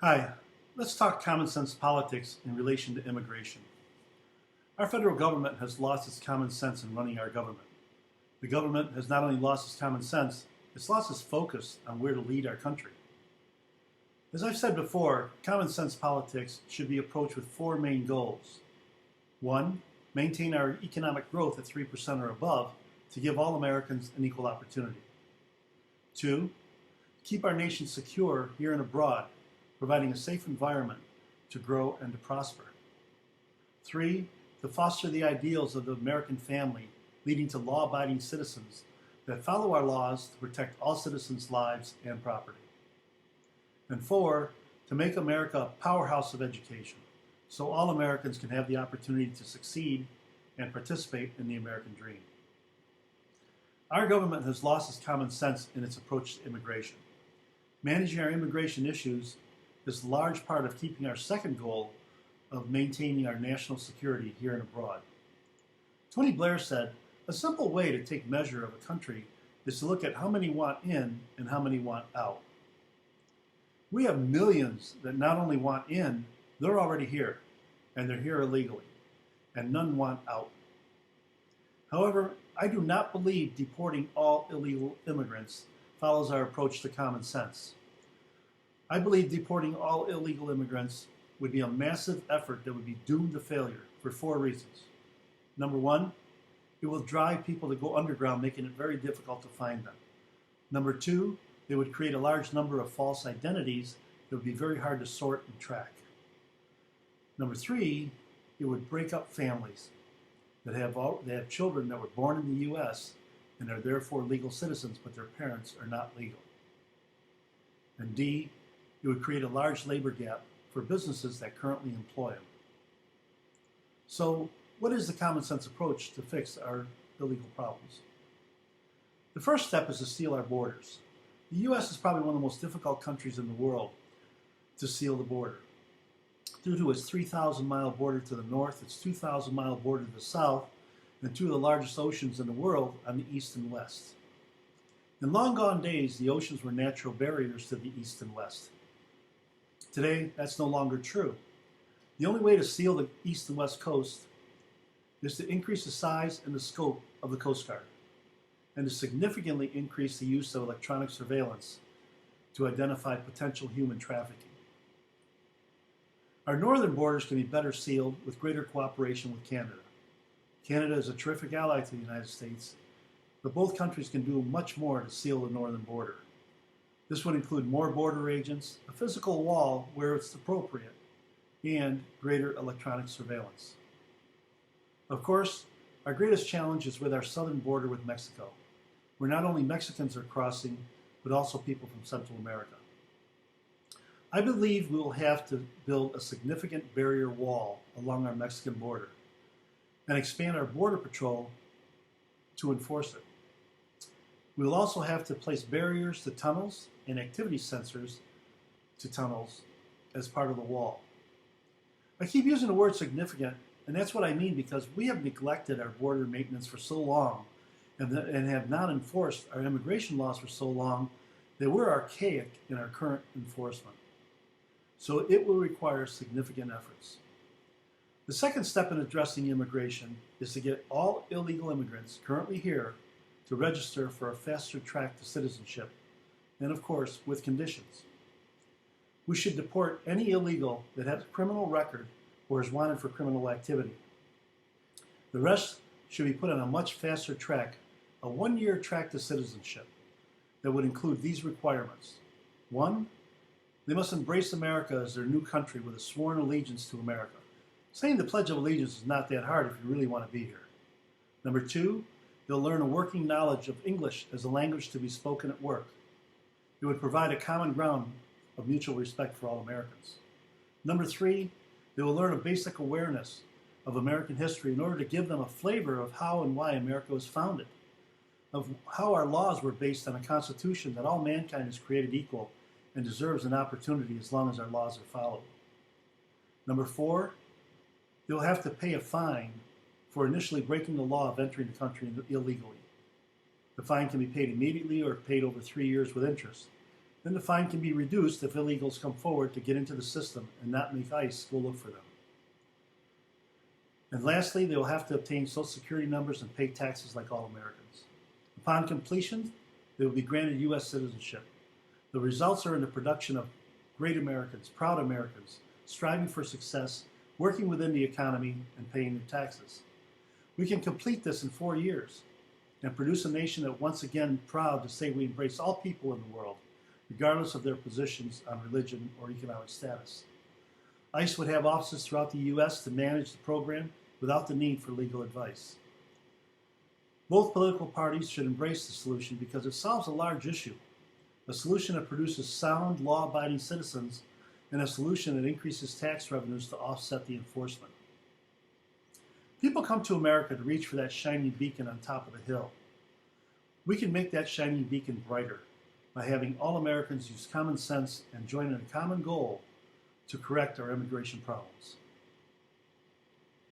Hi, let's talk common sense politics in relation to immigration. Our federal government has lost its common sense in running our government. The government has not only lost its common sense, it's lost its focus on where to lead our country. As I've said before, common sense politics should be approached with four main goals. One, maintain our economic growth at 3% or above to give all Americans an equal opportunity. Two, keep our nation secure here and abroad, providing a safe environment to grow and to prosper. Three, to foster the ideals of the American family, leading to law-abiding citizens that follow our laws to protect all citizens' lives and property. And four, to make America a powerhouse of education, so all Americans can have the opportunity to succeed and participate in the American dream. Our government has lost its common sense in its approach to immigration. Managing our immigration issues is a large part of keeping our second goal of maintaining our national security here and abroad. Tony Blair said, "A simple way to take measure of a country is to look at how many want in and how many want out." We have millions that not only want in, they're already here, and they're here illegally, and none want out. However, I do not believe deporting all illegal immigrants follows our approach to common sense. I believe deporting all illegal immigrants would be a massive effort that would be doomed to failure for four reasons. Number one, it will drive people to go underground, making it very difficult to find them. Number two, it would create a large number of false identities that would be very hard to sort and track. Number three, it would break up families that have children that were born in the U.S. and are therefore legal citizens, but their parents are not legal. And D, it would create a large labor gap for businesses that currently employ them. So, what is the common sense approach to fix our illegal problems? The first step is to seal our borders. The U.S. is probably one of the most difficult countries in the world to seal the border. Due to its 3,000-mile border to the north, its 2,000-mile border to the south, and two of the largest oceans in the world on the east and west. In long gone days, the oceans were natural barriers to the east and west. Today, that's no longer true. The only way to seal the east and west coast is to increase the size and the scope of the Coast Guard, and to significantly increase the use of electronic surveillance to identify potential human trafficking. Our northern borders can be better sealed with greater cooperation with Canada. Canada is a terrific ally to the United States, but both countries can do much more to seal the northern border. This would include more border agents, a physical wall where it's appropriate, and greater electronic surveillance. Of course, our greatest challenge is with our southern border with Mexico, where not only Mexicans are crossing, but also people from Central America. I believe we will have to build a significant barrier wall along our Mexican border and expand our border patrol to enforce it. We will also have to place barriers to tunnels and activity sensors to tunnels as part of the wall. I keep using the word significant, and that's what I mean because we have neglected our border maintenance for so long and have not enforced our immigration laws for so long that we're archaic in our current enforcement. So it will require significant efforts. The second step in addressing immigration is to get all illegal immigrants currently here to register for a faster track to citizenship, and of course, with conditions. We should deport any illegal that has a criminal record or is wanted for criminal activity. The rest should be put on a much faster track, a one-year track to citizenship that would include these requirements. One, they must embrace America as their new country with a sworn allegiance to America. Saying the Pledge of Allegiance is not that hard if you really want to be here. Number two, they'll learn a working knowledge of English as a language to be spoken at work. It would provide a common ground of mutual respect for all Americans. Number three, they will learn a basic awareness of American history in order to give them a flavor of how and why America was founded, of how our laws were based on a constitution that all mankind is created equal and deserves an opportunity as long as our laws are followed. Number four, they'll have to pay a fine for initially breaking the law of entering the country illegally. The fine can be paid immediately or paid over 3 years with interest. Then the fine can be reduced if illegals come forward to get into the system and not make ICE go look for them. And lastly, they will have to obtain Social Security numbers and pay taxes like all Americans. Upon completion, they will be granted U.S. citizenship. The results are in the production of great Americans, proud Americans, striving for success, working within the economy, and paying their taxes. We can complete this in 4 years and produce a nation that once again proud to say we embrace all people in the world, regardless of their positions on religion or economic status. ICE would have offices throughout the U.S. to manage the program without the need for legal advice. Both political parties should embrace the solution because it solves a large issue, a solution that produces sound, law-abiding citizens, and a solution that increases tax revenues to offset the enforcement. People come to America to reach for that shining beacon on top of the hill. We can make that shining beacon brighter by having all Americans use common sense and join in a common goal to correct our immigration problems.